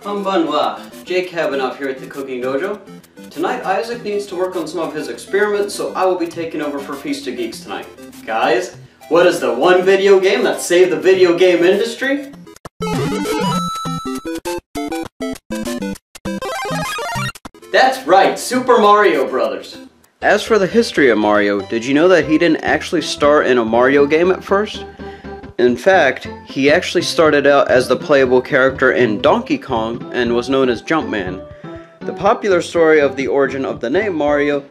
Konbanwa, Jake Kavanaugh here at the Cooking Dojo. Tonight Isaac needs to work on some of his experiments, so I will be taking over for Feast of Geeks tonight. Guys, what is the one video game that saved the video game industry? That's right, Super Mario Brothers. As for the history of Mario, did you know that he didn't actually start in a Mario game at first? In fact, he actually started out as the playable character in Donkey Kong and was known as Jumpman. The popular story of the origin of the name Mario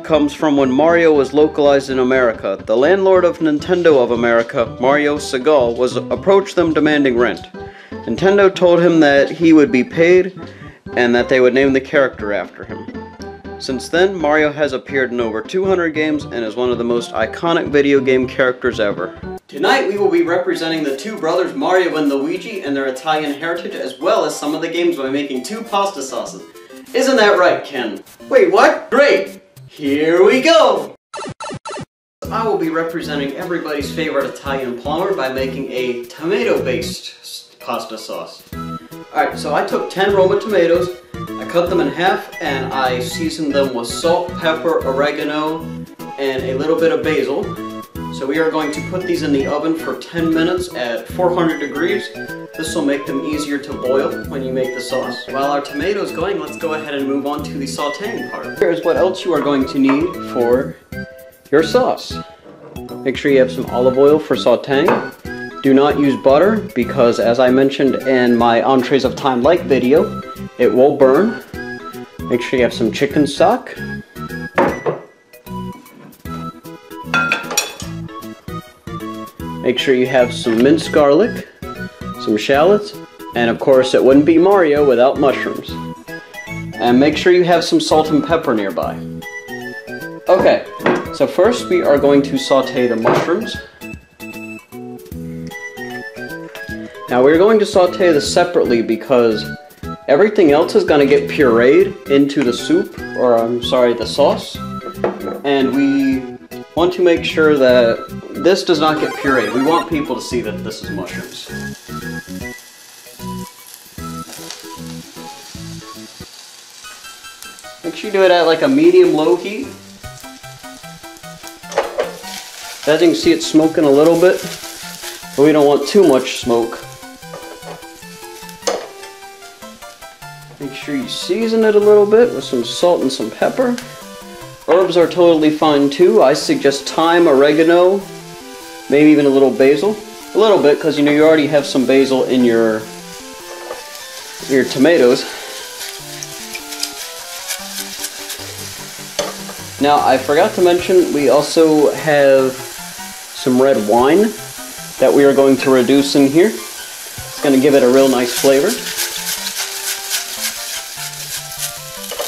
comes from when Mario was localized in America. The landlord of Nintendo of America, Mario Segal, approached them demanding rent. Nintendo told him that he would be paid and that they would name the character after him. Since then, Mario has appeared in over 200 games and is one of the most iconic video game characters ever. Tonight we will be representing the two brothers Mario and Luigi and their Italian heritage, as well as some of the games by making two pasta sauces. Isn't that right, Ken? Wait, what? Great! Here we go! I will be representing everybody's favorite Italian plumber by making a tomato-based pasta sauce. Alright, so I took 10 Roma tomatoes, I cut them in half, and I seasoned them with salt, pepper, oregano, and a little bit of basil. So we are going to put these in the oven for 10 minutes at 400 degrees. This will make them easier to boil when you make the sauce. While our tomato is going, let's go ahead and move on to the sauteing part. Here's what else you are going to need for your sauce. Make sure you have some olive oil for sauteing. Do not use butter because, as I mentioned in my Entrees of Time Like video, it will burn. Make sure you have some chicken stock. Make sure you have some minced garlic, some shallots, and of course it wouldn't be Mario without mushrooms. And make sure you have some salt and pepper nearby. Okay, so first we are going to saute the mushrooms. Now we're going to saute this separately because everything else is going to get pureed into the soup, or I'm sorry, the sauce. And we want to make sure that this does not get pureed. We want people to see that this is mushrooms. Make sure you do it at like a medium-low heat. As you can see, it's smoking a little bit, but we don't want too much smoke. Make sure you season it a little bit with some salt and some pepper. Herbs are totally fine too. I suggest thyme, oregano, maybe even a little basil. A little bit, because you know you already have some basil in your tomatoes. Now, I forgot to mention, we also have some red wine that we are going to reduce in here. It's going to give it a real nice flavor.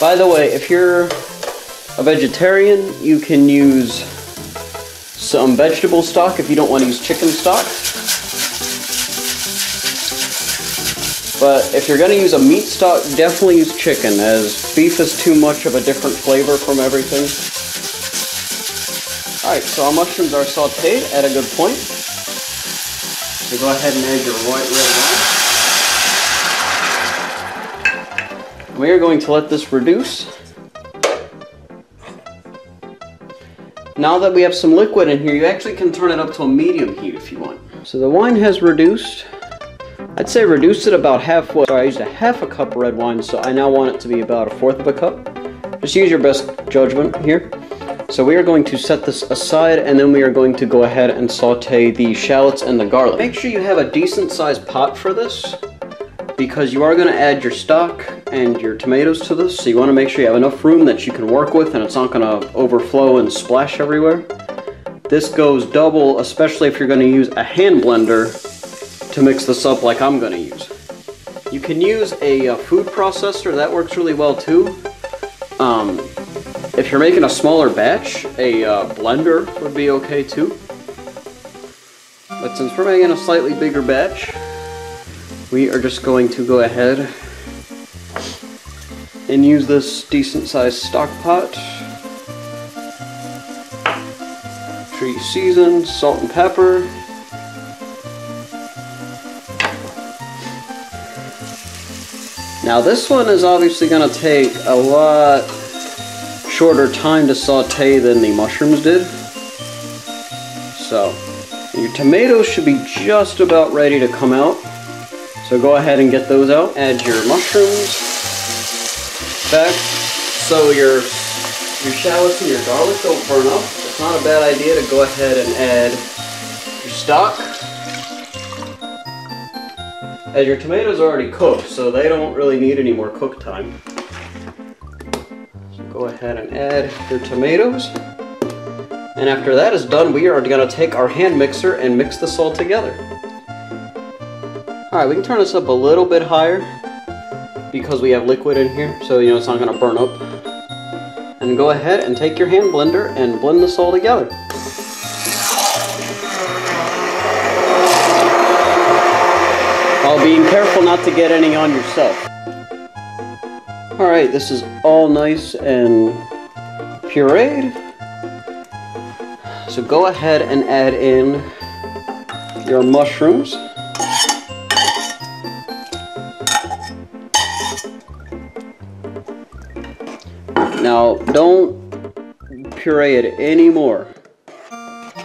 By the way, if you're a vegetarian, you can use some vegetable stock if you don't want to use chicken stock. But if you're going to use a meat stock, definitely use chicken, as beef is too much of a different flavor from everything. Alright, so our mushrooms are sauteed at a good point. So go ahead and add your white red wine. We are going to let this reduce. Now that we have some liquid in here, you actually can turn it up to a medium heat if you want. So the wine has reduced. I'd say reduce it about halfway. Sorry, I used a half a cup of red wine, so I now want it to be about a fourth of a cup. Just use your best judgment here. So we are going to set this aside, and then we are going to go ahead and saute the shallots and the garlic. Make sure you have a decent sized pot for this, because you are going to add your stock and your tomatoes to this, so you want to make sure you have enough room that you can work with and it's not going to overflow and splash everywhere. This goes double, especially if you're going to use a hand blender to mix this up like I'm going to use. You can use a food processor, that works really well too. If you're making a smaller batch, a blender would be okay too. But since we're making a slightly bigger batch, we are just going to go ahead and use this decent sized stock pot. Tree seasoned, salt and pepper. Now this one is obviously going to take a lot shorter time to saute than the mushrooms did. So your tomatoes should be just about ready to come out. So go ahead and get those out. Add your mushrooms back so your shallots and your garlic don't burn up. It's not a bad idea to go ahead and add your stock. As your tomatoes are already cooked, so they don't really need any more cook time. So go ahead and add your tomatoes. And after that is done, we are going to take our hand mixer and mix this all together. Alright, we can turn this up a little bit higher because we have liquid in here, so you know it's not going to burn up. And go ahead and take your hand blender and blend this all together. While being careful not to get any on yourself. Alright, this is all nice and pureed. So go ahead and add in your mushrooms. Now don't puree it anymore,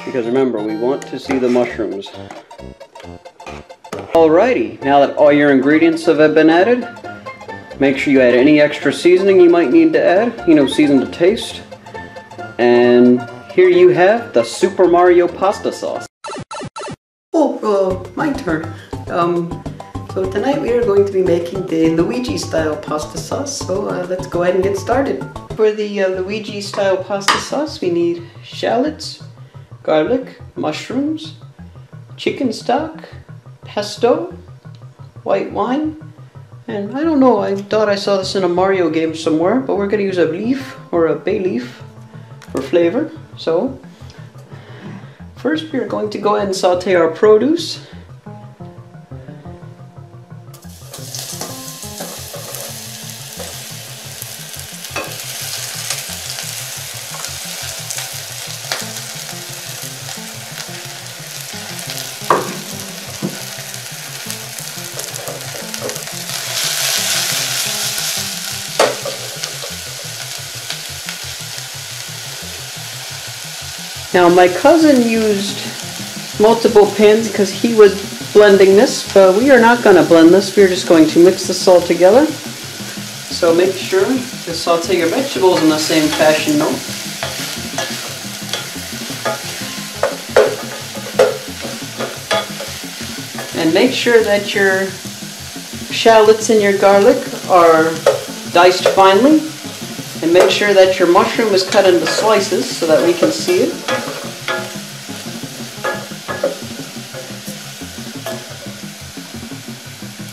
because remember, we want to see the mushrooms. Alrighty, now that all your ingredients have been added, make sure you add any extra seasoning you might need to add, you know, season to taste. And here you have the Super Mario pasta sauce. Oh, my turn. So tonight we are going to be making the Luigi style pasta sauce, so let's go ahead and get started. For the Luigi style pasta sauce, we need shallots, garlic, mushrooms, chicken stock, pesto, white wine, and I don't know, I thought I saw this in a Mario game somewhere, but we're going to use a leaf or a bay leaf for flavor. So first we are going to go ahead and saute our produce. Now my cousin used multiple pans because he was blending this, but we are not going to blend this, we're just going to mix this all together. So make sure to saute your vegetables in the same fashion though. And make sure that your shallots and your garlic are diced finely. And make sure that your mushroom is cut into slices so that we can see it.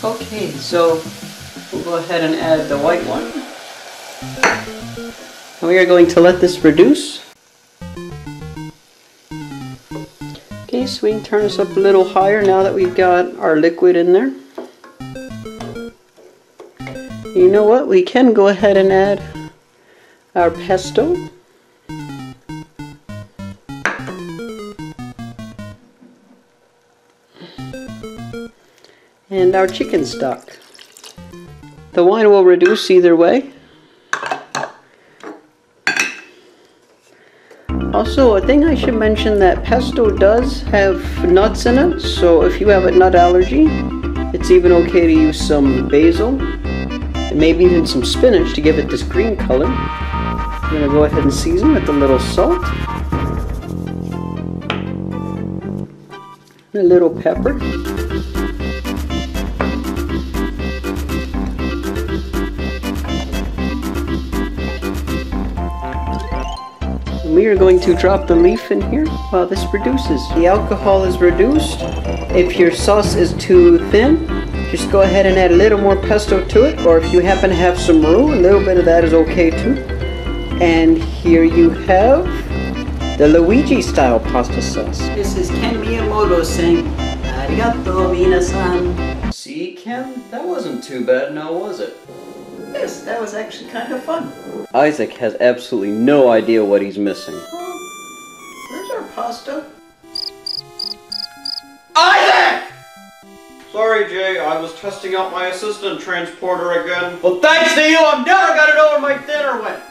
Okay, so we'll go ahead and add the white one. And we are going to let this reduce. Okay, so we can turn this up a little higher now that we've got our liquid in there. You know what? We can go ahead and add our pesto. And our chicken stock. The wine will reduce either way. Also, a thing I should mention, that pesto does have nuts in it, so if you have a nut allergy, it's even okay to use some basil and maybe even some spinach to give it this green color. I'm going to go ahead and season with a little salt and a little pepper. And we are going to drop the leaf in here while this reduces. The alcohol is reduced. If your sauce is too thin, Just go ahead and add a little more pesto to it, or if you happen to have some roux, a little bit of that is okay too. And here you have the Luigi style pasta sauce. This is Ken Miyamoto saying, Arigato minasan. See, Ken? That wasn't too bad now, was it? Yes, that was actually kind of fun. Isaac has absolutely no idea what he's missing. Where's our pasta? Isaac! Sorry, Jay, I was testing out my assistant transporter again. Well, thanks to you, I'm never gonna know where my dinner went.